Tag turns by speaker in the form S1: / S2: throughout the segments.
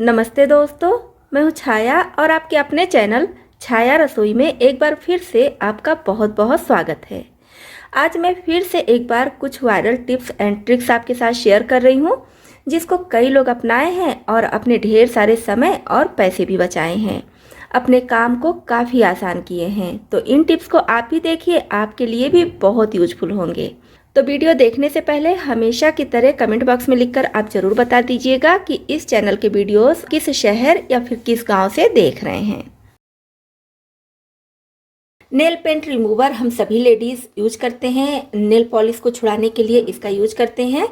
S1: नमस्ते दोस्तों, मैं हूँ छाया और आपके अपने चैनल छाया रसोई में एक बार फिर से आपका बहुत बहुत स्वागत है। आज मैं फिर से एक बार कुछ वायरल टिप्स एंड ट्रिक्स आपके साथ शेयर कर रही हूँ, जिसको कई लोग अपनाए हैं और अपने ढेर सारे समय और पैसे भी बचाए हैं, अपने काम को काफ़ी आसान किए हैं। तो इन टिप्स को आप भी देखिए, आपके लिए भी बहुत यूजफुल होंगे। तो वीडियो देखने से पहले हमेशा की तरह कमेंट बॉक्स में लिखकर आप जरूर बता दीजिएगा कि इस चैनल के वीडियोस किस शहर या फिर किस गांव से देख रहे हैं। नेल पेंट रिमूवर हम सभी लेडीज यूज करते हैं, नेल पॉलिश को छुड़ाने के लिए इसका यूज करते हैं।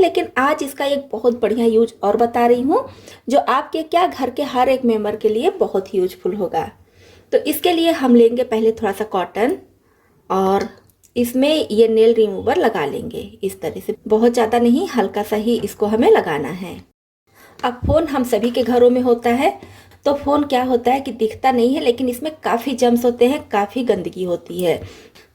S1: लेकिन आज इसका एक बहुत बढ़िया यूज और बता रही हूँ, जो आपके क्या घर के हर एक मेंबर के लिए बहुत यूजफुल होगा। तो इसके लिए हम लेंगे पहले थोड़ा सा कॉटन और इसमें ये नेल रिमूवर लगा लेंगे इस तरह से, बहुत ज़्यादा नहीं, हल्का सा ही इसको हमें लगाना है। अब फ़ोन हम सभी के घरों में होता है, तो फ़ोन क्या होता है कि दिखता नहीं है, लेकिन इसमें काफ़ी जम्स होते हैं, काफ़ी गंदगी होती है।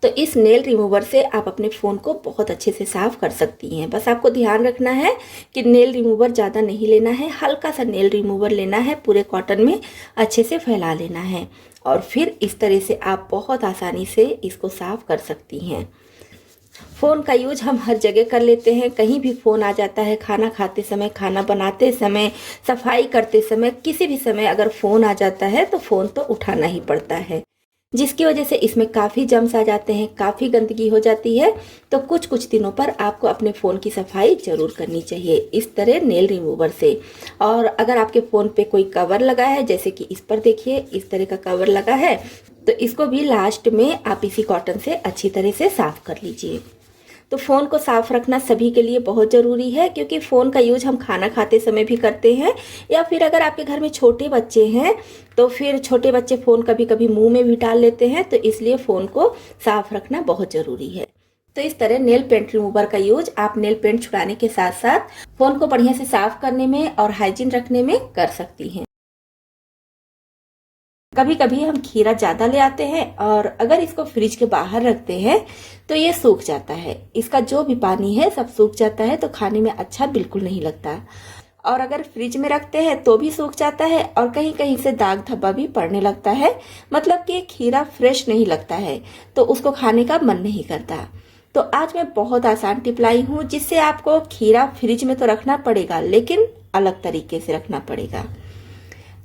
S1: तो इस नेल रिमूवर से आप अपने फ़ोन को बहुत अच्छे से साफ़ कर सकती हैं। बस आपको ध्यान रखना है कि नेल रिमूवर ज़्यादा नहीं लेना है, हल्का सा नेल रिमूवर लेना है, पूरे कॉटन में अच्छे से फैला लेना है और फिर इस तरह से आप बहुत आसानी से इसको साफ़ कर सकती हैं। फ़ोन का यूज हम हर जगह कर लेते हैं, कहीं भी फ़ोन आ जाता है, खाना खाते समय, खाना बनाते समय, सफाई करते समय, किसी भी समय अगर फ़ोन आ जाता है तो फ़ोन तो उठाना ही पड़ता है, जिसकी वजह से इसमें काफ़ी जम्स आ जाते हैं, काफ़ी गंदगी हो जाती है। तो कुछ कुछ दिनों पर आपको अपने फ़ोन की सफाई ज़रूर करनी चाहिए इस तरह नेल रिमूवर से। और अगर आपके फ़ोन पे कोई कवर लगा है, जैसे कि इस पर देखिए इस तरह का कवर लगा है, तो इसको भी लास्ट में आप इसी कॉटन से अच्छी तरह से साफ़ कर लीजिए। तो फ़ोन को साफ़ रखना सभी के लिए बहुत ज़रूरी है, क्योंकि फ़ोन का यूज हम खाना खाते समय भी करते हैं, या फिर अगर आपके घर में छोटे बच्चे हैं तो फिर छोटे बच्चे फ़ोन कभी कभी मुंह में भी डाल लेते हैं, तो इसलिए फ़ोन को साफ़ रखना बहुत ज़रूरी है। तो इस तरह नेल पेंट रिमूवर का यूज आप नेल पेंट छुड़ाने के साथ साथ फ़ोन को बढ़िया से साफ़ करने में और हाइजीन रखने में कर सकती हैं। कभी कभी हम खीरा ज़्यादा ले आते हैं और अगर इसको फ्रिज के बाहर रखते हैं तो ये सूख जाता है, इसका जो भी पानी है सब सूख जाता है, तो खाने में अच्छा बिल्कुल नहीं लगता। और अगर फ्रिज में रखते हैं तो भी सूख जाता है और कहीं कहीं से दाग धब्बा भी पड़ने लगता है, मतलब कि खीरा फ्रेश नहीं लगता है, तो उसको खाने का मन नहीं करता। तो आज मैं बहुत आसान टिप लाई हूँ, जिससे आपको खीरा फ्रिज में तो रखना पड़ेगा, लेकिन अलग तरीके से रखना पड़ेगा।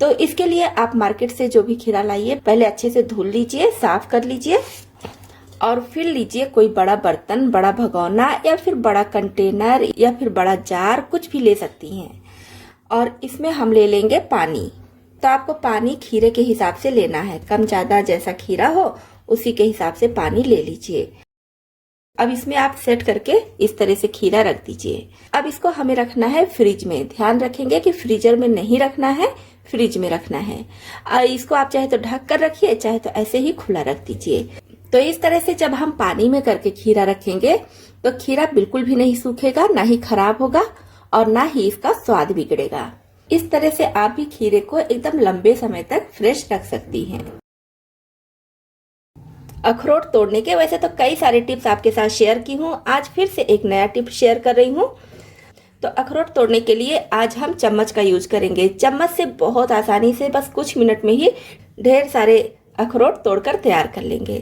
S1: तो इसके लिए आप मार्केट से जो भी खीरा लाइए, पहले अच्छे से धुल लीजिए, साफ कर लीजिए और फिर लीजिए कोई बड़ा बर्तन, बड़ा भगोना या फिर बड़ा कंटेनर या फिर बड़ा जार, कुछ भी ले सकती हैं। और इसमें हम ले लेंगे पानी। तो आपको पानी खीरे के हिसाब से लेना है, कम ज्यादा जैसा खीरा हो उसी के हिसाब से पानी ले लीजिए। अब इसमें आप सेट करके इस तरह से खीरा रख दीजिए। अब इसको हमें रखना है फ्रिज में, ध्यान रखेंगे कि फ्रीजर में नहीं रखना है, फ्रिज में रखना है। इसको आप चाहे तो ढक कर रखिए, चाहे तो ऐसे ही खुला रख दीजिए। तो इस तरह से जब हम पानी में करके खीरा रखेंगे तो खीरा बिल्कुल भी नहीं सूखेगा, ना ही खराब होगा और ना ही इसका स्वाद बिगड़ेगा। इस तरह से आप भी खीरे को एकदम लंबे समय तक फ्रेश रख सकती हैं। अखरोट तोड़ने के वैसे तो कई सारे टिप्स आपके साथ शेयर की हूँ, आज फिर से एक नया टिप शेयर कर रही हूँ। तो अखरोट तोड़ने के लिए आज हम चम्मच का यूज करेंगे। चम्मच से बहुत आसानी से बस कुछ मिनट में ही ढेर सारे अखरोट तोड़कर तैयार कर लेंगे।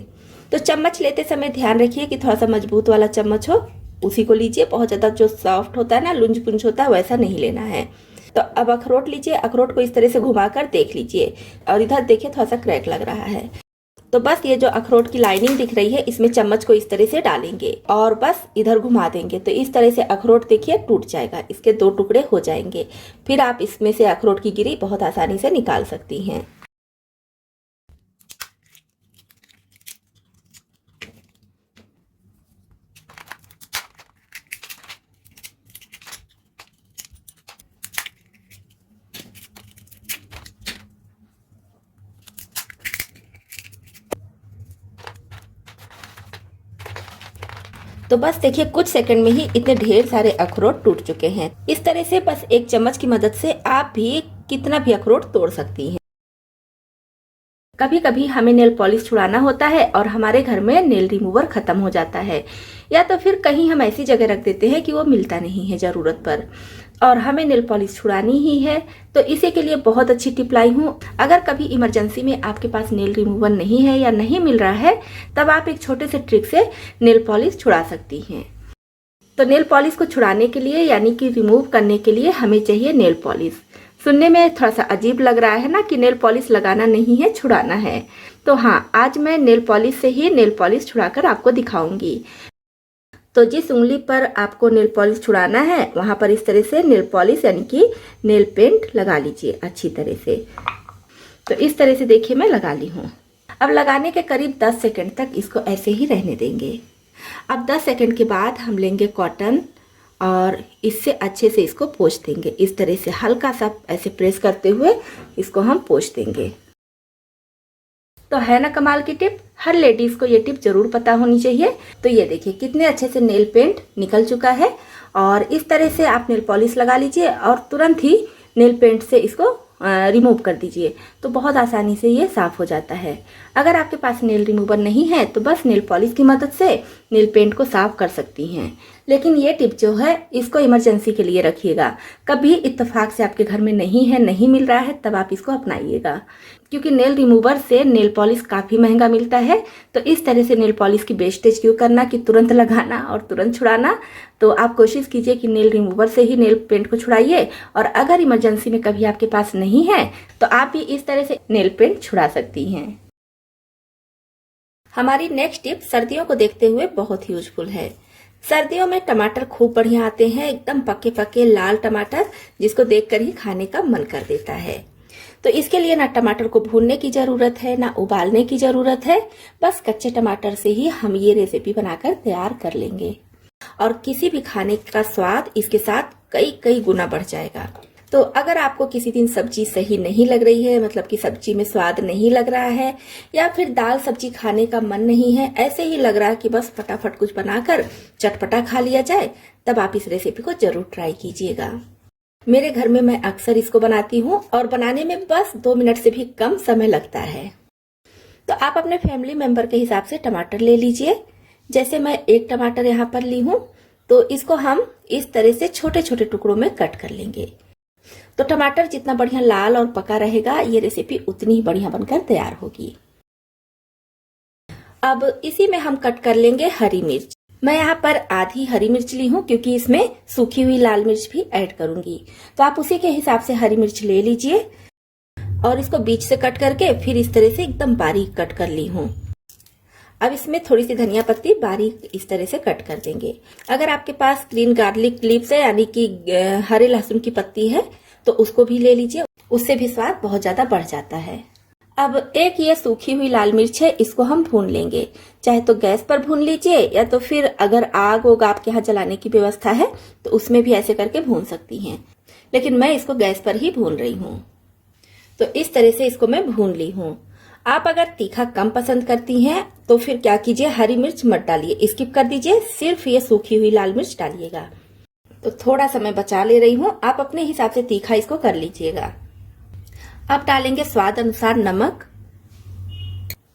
S1: तो चम्मच लेते समय ध्यान रखिए कि थोड़ा सा मजबूत वाला चम्मच हो, उसी को लीजिए। बहुत ज़्यादा जो सॉफ्ट होता है ना, लुंज पुंज होता है, वैसा नहीं लेना है। तो अब अखरोट लीजिए, अखरोट को इस तरह से घुमाकर देख लीजिए और इधर देखिए थोड़ा सा क्रैक लग रहा है। तो बस ये जो अखरोट की लाइनिंग दिख रही है, इसमें चम्मच को इस तरह से डालेंगे और बस इधर घुमा देंगे, तो इस तरह से अखरोट देखिए टूट जाएगा, इसके दो टुकड़े हो जाएंगे। फिर आप इसमें से अखरोट की गिरी बहुत आसानी से निकाल सकती हैं। तो बस देखिए कुछ सेकंड में ही इतने ढेर सारे अखरोट टूट चुके हैं। इस तरह से बस एक चम्मच की मदद से आप भी कितना भी अखरोट तोड़ सकती हैं। कभी कभी हमें नेल पॉलिश छुड़ाना होता है और हमारे घर में नेल रिमूवर खत्म हो जाता है, या तो फिर कहीं हम ऐसी जगह रख देते हैं कि वो मिलता नहीं है ज़रूरत पर। और हमें नेल पॉलिश छुड़ानी ही है। तो इसी के लिए बहुत अच्छी टिप लाई हूँ। अगर कभी इमरजेंसी में आपके पास नेल रिमूवर नहीं है या नहीं मिल रहा है, तब आप एक छोटे से ट्रिक से नेल पॉलिश छुड़ा सकती हैं। तो नेल पॉलिश को छुड़ाने के लिए यानी कि रिमूव करने के लिए हमें चाहिए नेल पॉलिश। सुनने में थोड़ा सा अजीब लग रहा है ना कि नेल पॉलिश लगाना नहीं है, छुड़ाना है। तो हाँ, आज मैं नेल पॉलिश से ही नेल पॉलिश छुड़ाकर आपको दिखाऊंगी। तो जिस उंगली पर आपको नेल पॉलिश छुड़ाना है वहां पर इस तरह से नेल पॉलिश यानी कि नेल पेंट लगा लीजिए अच्छी तरह से। तो इस तरह से देखिए मैं लगा ली हूँ। अब लगाने के करीब 10 सेकंड तक इसको ऐसे ही रहने देंगे। अब 10 सेकंड के बाद हम लेंगे कॉटन और इससे अच्छे से इसको पोंछ देंगे। इस तरह से हल्का सा ऐसे प्रेस करते हुए इसको हम पोंछ देंगे। तो है ना कमाल की टिप। हर लेडीज को ये टिप जरूर पता होनी चाहिए। तो ये देखिए कितने अच्छे से नेल पेंट निकल चुका है। और इस तरह से आप नेल पॉलिश लगा लीजिए और तुरंत ही नेल पेंट से इसको रिमूव कर दीजिए। तो बहुत आसानी से ये साफ हो जाता है। अगर आपके पास नेल रिमूवर नहीं है तो बस नेल पॉलिश की मदद से नेल पेंट को साफ कर सकती हैं। लेकिन ये टिप जो है इसको इमरजेंसी के लिए रखिएगा। कभी इत्तेफाक से आपके घर में नहीं है, नहीं मिल रहा है, तब आप इसको अपनाइएगा। क्योंकि नेल रिमूवर से नेल पॉलिश काफ़ी महंगा मिलता है। तो इस तरह से नेल पॉलिश की वेस्टेज क्यों करना कि तुरंत लगाना और तुरंत छुड़ाना। तो आप कोशिश कीजिए कि नेल रिमूवर से ही नेल पेंट को छुड़ाइए। और अगर इमरजेंसी में कभी आपके पास नहीं है तो आप भी इस तरह से नेल पेंट छुड़ा सकती हैं। हमारी नेक्स्ट टिप सर्दियों को देखते हुए बहुत यूजफुल है। सर्दियों में टमाटर खूब बढ़िया आते हैं, एकदम पके पके लाल टमाटर, जिसको देखकर ही खाने का मन कर देता है। तो इसके लिए ना टमाटर को भूनने की जरूरत है ना उबालने की जरूरत है। बस कच्चे टमाटर से ही हम ये रेसिपी बनाकर तैयार कर लेंगे और किसी भी खाने का स्वाद इसके साथ कई कई गुना बढ़ जाएगा। तो अगर आपको किसी दिन सब्जी सही नहीं लग रही है, मतलब कि सब्जी में स्वाद नहीं लग रहा है या फिर दाल सब्जी खाने का मन नहीं है, ऐसे ही लग रहा है कि बस फटाफट कुछ बनाकर चटपटा खा लिया जाए, तब आप इस रेसिपी को जरूर ट्राई कीजिएगा। मेरे घर में मैं अक्सर इसको बनाती हूँ और बनाने में बस 2 मिनट से भी कम समय लगता है। तो आप अपने फैमिली मेंबर के हिसाब से टमाटर ले लीजिए। जैसे मैं 1 टमाटर यहाँ पर ली हूँ, तो इसको हम इस तरह से छोटे छोटे टुकड़ों में कट कर लेंगे। तो टमाटर जितना बढ़िया लाल और पका रहेगा, ये रेसिपी उतनी ही बढ़िया बनकर तैयार होगी। अब इसी में हम कट कर लेंगे हरी मिर्च। मैं यहाँ पर आधी हरी मिर्च ली हूँ क्योंकि इसमें सूखी हुई लाल मिर्च भी ऐड करूंगी। तो आप उसी के हिसाब से हरी मिर्च ले लीजिए और इसको बीच से कट करके फिर इस तरह से एकदम बारीक कट कर ली हूँ। अब इसमें थोड़ी सी धनिया पत्ती बारीक इस तरह से कट कर देंगे। अगर आपके पास ग्रीन गार्लिक लीव्स है यानी कि हरे लहसुन की पत्ती है तो उसको भी ले लीजिए, उससे भी स्वाद बहुत ज्यादा बढ़ जाता है। अब एक ये सूखी हुई लाल मिर्च है, इसको हम भून लेंगे। चाहे तो गैस पर भून लीजिए या तो फिर अगर आग होगा आपके यहाँ जलाने की व्यवस्था है तो उसमें भी ऐसे करके भून सकती हैं। लेकिन मैं इसको गैस पर ही भून रही हूँ। तो इस तरह से इसको मैं भून ली हूँ। आप अगर तीखा कम पसंद करती हैं तो फिर क्या कीजिए, हरी मिर्च मत डालिए, स्किप कर दीजिए, सिर्फ ये सूखी हुई लाल मिर्च डालिएगा। तो थोड़ा सा मैं बचा ले रही हूँ, आप अपने हिसाब से तीखा इसको कर लीजिएगा। अब डालेंगे स्वाद अनुसार नमक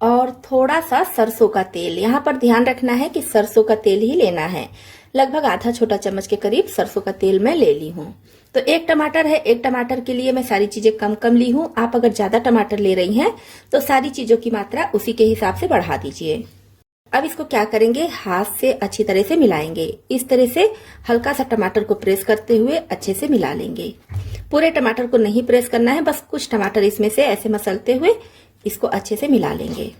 S1: और थोड़ा सा सरसों का तेल। यहाँ पर ध्यान रखना है कि सरसों का तेल ही लेना है। लगभग आधा छोटा चम्मच के करीब सरसों का तेल मैं ले ली हूँ। तो 1 टमाटर है, 1 टमाटर के लिए मैं सारी चीजें कम कम ली हूँ। आप अगर ज्यादा टमाटर ले रही हैं तो सारी चीजों की मात्रा उसी के हिसाब से बढ़ा दीजिए। अब इसको क्या करेंगे, हाथ से अच्छी तरह से मिलाएंगे। इस तरह से हल्का सा टमाटर को प्रेस करते हुए अच्छे से मिला लेंगे। पूरे टमाटर को नहीं प्रेस करना है, बस कुछ टमाटर इसमें से ऐसे मसलते हुए इसको अच्छे से मिला लेंगे।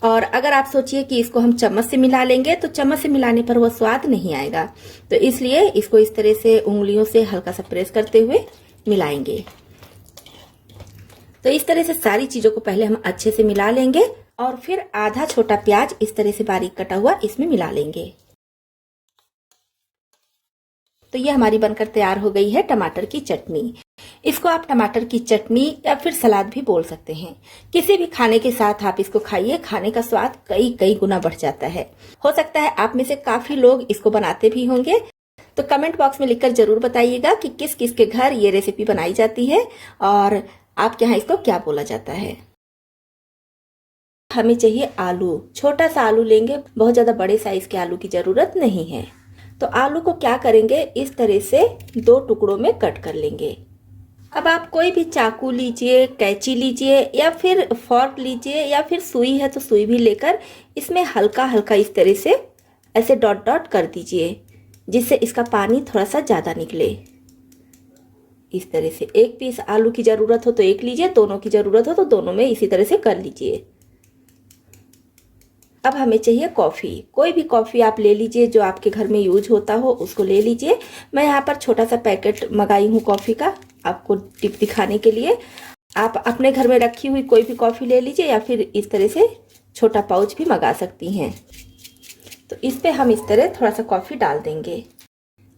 S1: और अगर आप सोचिए कि इसको हम चम्मच से मिला लेंगे तो चम्मच से मिलाने पर वो स्वाद नहीं आएगा। तो इसलिए इसको इस तरह से उंगलियों से हल्का सा प्रेस करते हुए मिलाएंगे। तो इस तरह से सारी चीजों को पहले हम अच्छे से मिला लेंगे और फिर आधा छोटा प्याज इस तरह से बारीक कटा हुआ इसमें मिला लेंगे। तो ये हमारी बनकर तैयार हो गई है टमाटर की चटनी। इसको आप टमाटर की चटनी या फिर सलाद भी बोल सकते हैं। किसी भी खाने के साथ आप इसको खाइए, खाने का स्वाद कई कई गुना बढ़ जाता है। हो सकता है आप में से काफी लोग इसको बनाते भी होंगे। तो कमेंट बॉक्स में लिखकर जरूर बताइएगा कि किस किस के घर ये रेसिपी बनाई जाती है और आपके यहाँ इसको क्या बोला जाता है। हमें चाहिए आलू। छोटा सा आलू लेंगे, बहुत ज्यादा बड़े साइज के आलू की जरूरत नहीं है। तो आलू को क्या करेंगे, इस तरह से 2 टुकड़ों में कट कर लेंगे। अब आप कोई भी चाकू लीजिए, कैंची लीजिए या फिर फॉर्क लीजिए या फिर सुई है तो सुई भी लेकर इसमें हल्का हल्का इस तरह से ऐसे डॉट डॉट कर दीजिए, जिससे इसका पानी थोड़ा सा ज़्यादा निकले। इस तरह से 1 पीस आलू की ज़रूरत हो तो 1 लीजिए, दोनों की ज़रूरत हो तो दोनों में इसी तरह से कर लीजिए। अब हमें चाहिए कॉफ़ी। कोई भी कॉफ़ी आप ले लीजिए जो आपके घर में यूज होता हो, उसको ले लीजिए। मैं यहाँ पर छोटा सा पैकेट मंगाई हूँ कॉफ़ी का, आपको टिप दिखाने के लिए। आप अपने घर में रखी हुई कोई भी कॉफ़ी ले लीजिए या फिर इस तरह से छोटा पाउच भी मंगा सकती हैं। तो इस पे हम इस तरह थोड़ा सा कॉफ़ी डाल देंगे।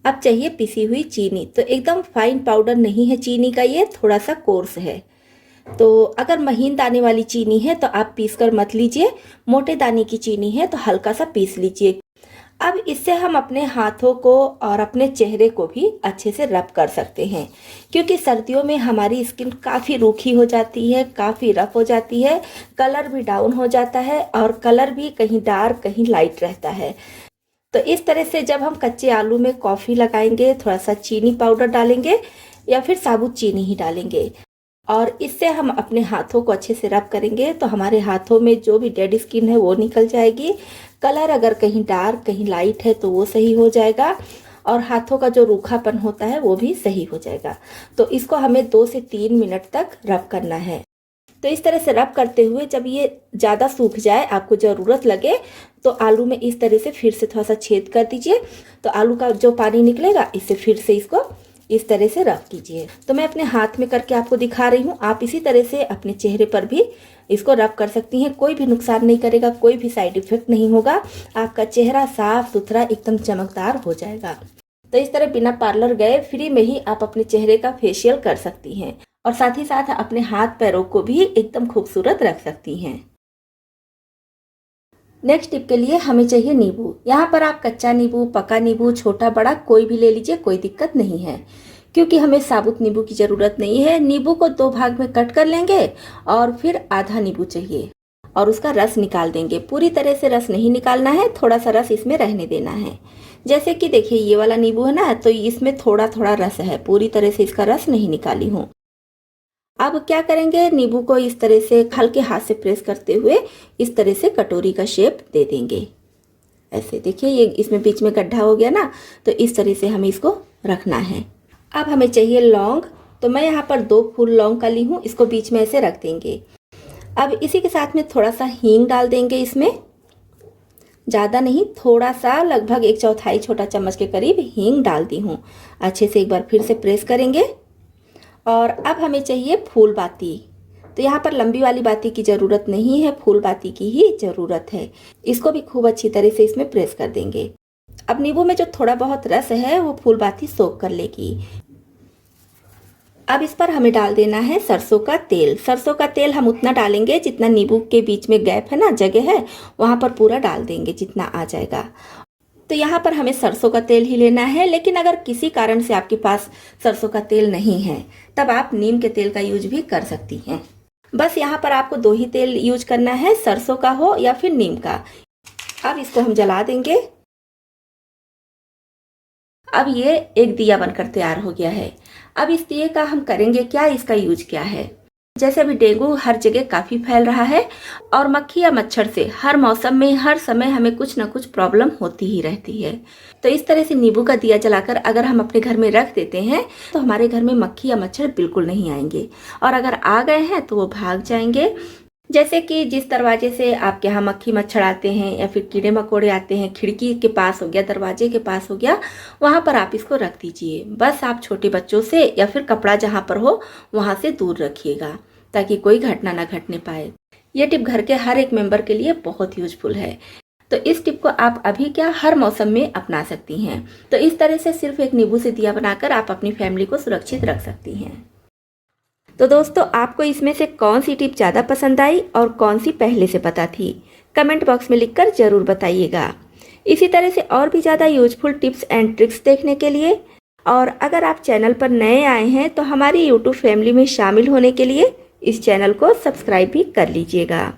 S1: अब चाहिए पिसी हुई चीनी। तो एकदम फाइन पाउडर नहीं है चीनी का, ये थोड़ा सा कोर्स है। तो अगर महीन दाने वाली चीनी है तो आप पीस कर मत लीजिए, मोटे दाने की चीनी है तो हल्का सा पीस लीजिए। अब इससे हम अपने हाथों को और अपने चेहरे को भी अच्छे से रब कर सकते हैं, क्योंकि सर्दियों में हमारी स्किन काफ़ी रूखी हो जाती है, काफ़ी रफ हो जाती है, कलर भी डाउन हो जाता है और कलर भी कहीं डार्क कहीं लाइट रहता है। तो इस तरह से जब हम कच्चे आलू में कॉफ़ी लगाएंगे, थोड़ा सा चीनी पाउडर डालेंगे या फिर साबुत चीनी ही डालेंगे और इससे हम अपने हाथों को अच्छे से रब करेंगे तो हमारे हाथों में जो भी डेड स्किन है वो निकल जाएगी। कलर अगर कहीं डार्क कहीं लाइट है तो वो सही हो जाएगा और हाथों का जो रूखापन होता है वो भी सही हो जाएगा। तो इसको हमें 2 से 3 मिनट तक रब करना है। तो इस तरह से रब करते हुए जब ये ज़्यादा सूख जाए, आपको ज़रूरत लगे, तो आलू में इस तरह से फिर से थोड़ा सा छेद कर दीजिए। तो आलू का जो पानी निकलेगा इससे फिर से इसको इस तरह से रब कीजिए। तो मैं अपने हाथ में करके आपको दिखा रही हूँ, आप इसी तरह से अपने चेहरे पर भी इसको रब कर सकती हैं। कोई भी नुकसान नहीं करेगा, कोई भी साइड इफेक्ट नहीं होगा, आपका चेहरा साफ सुथरा एकदम चमकदार हो जाएगा। तो इस तरह बिना पार्लर गए फ्री में ही आप अपने चेहरे का फेशियल कर सकती हैं और साथ ही साथ अपने हाथ पैरों को भी एकदम खूबसूरत रख सकती हैं। नेक्स्ट टिप के लिए हमें चाहिए नींबू। यहाँ पर आप कच्चा नींबू, पका नींबू, छोटा बड़ा कोई भी ले लीजिए, कोई दिक्कत नहीं है, क्योंकि हमें साबुत नींबू की ज़रूरत नहीं है। नींबू को 2 भाग में कट कर लेंगे और फिर आधा नींबू चाहिए और उसका रस निकाल देंगे। पूरी तरह से रस नहीं निकालना है, थोड़ा सा रस इसमें रहने देना है। जैसे कि देखिए ये वाला नींबू है ना, तो इसमें थोड़ा थोड़ा रस है, पूरी तरह से इसका रस नहीं निकाली हूँ। अब क्या करेंगे, नींबू को इस तरह से हल्के हाथ से प्रेस करते हुए इस तरह से कटोरी का शेप दे देंगे। ऐसे देखिए ये इसमें बीच में गड्ढा हो गया ना, तो इस तरह से हमें इसको रखना है। अब हमें चाहिए लौंग। तो मैं यहाँ पर 2 फूल लौंग का ली हूँ, इसको बीच में ऐसे रख देंगे। अब इसी के साथ में थोड़ा सा हींग डाल देंगे इसमें, ज़्यादा नहीं, थोड़ा सा, लगभग 1/4 छोटा चम्मच के करीब हींग डाल दी हूँ। अच्छे से एक बार फिर से प्रेस करेंगे। और अब हमें चाहिए फूल बाती। तो यहाँ पर लंबी वाली बाती की ज़रूरत नहीं है, फूल बाती की ही ज़रूरत है। इसको भी खूब अच्छी तरह से इसमें प्रेस कर देंगे। अब नींबू में जो थोड़ा बहुत रस है वो फूल बाती सोख कर लेगी। अब इस पर हमें डाल देना है सरसों का तेल। सरसों का तेल हम उतना डालेंगे जितना नींबू के बीच में गैप है ना, जगह है, वहाँ पर पूरा डाल देंगे जितना आ जाएगा। तो यहाँ पर हमें सरसों का तेल ही लेना है, लेकिन अगर किसी कारण से आपके पास सरसों का तेल नहीं है तब आप नीम के तेल का यूज भी कर सकती हैं। बस यहाँ पर आपको 2 ही तेल यूज करना है, सरसों का हो या फिर नीम का। अब इसको हम जला देंगे। अब ये एक दिया बनकर तैयार हो गया है। अब इस दिए का हम करेंगे क्या, इसका यूज क्या है। जैसे अभी डेंगू हर जगह काफ़ी फैल रहा है और मक्खी या मच्छर से हर मौसम में हर समय हमें कुछ ना कुछ प्रॉब्लम होती ही रहती है। तो इस तरह से नींबू का दिया जलाकर अगर हम अपने घर में रख देते हैं तो हमारे घर में मक्खी या मच्छर बिल्कुल नहीं आएंगे, और अगर आ गए हैं तो वो भाग जाएंगे। जैसे कि जिस दरवाजे से आपके यहाँ मक्खी मच्छर आते हैं या फिर कीड़े मकोड़े आते हैं, खिड़की के पास हो गया, दरवाजे के पास हो गया, वहाँ पर आप इसको रख दीजिए। बस आप छोटे बच्चों से या फिर कपड़ा जहाँ पर हो वहाँ से दूर रखिएगा ताकि कोई घटना ना घटने पाए। ये टिप घर के हर एक मेंबर के लिए बहुत यूजफुल है। तो इस टिप को आप अभी क्या हर मौसम में अपना सकती हैं। तो इस तरह से सिर्फ एक नींबू से दिया बनाकर आप अपनी फैमिली को सुरक्षित रख सकती हैं। तो दोस्तों, आपको इसमें से कौन सी टिप ज़्यादा पसंद आई और कौन सी पहले से पता थी, कमेंट बॉक्स में लिखकर ज़रूर बताइएगा। इसी तरह से और भी ज़्यादा यूजफुल टिप्स एंड ट्रिक्स देखने के लिए, और अगर आप चैनल पर नए आए हैं तो हमारी यूट्यूब फैमिली में शामिल होने के लिए इस चैनल को सब्सक्राइब भी कर लीजिएगा।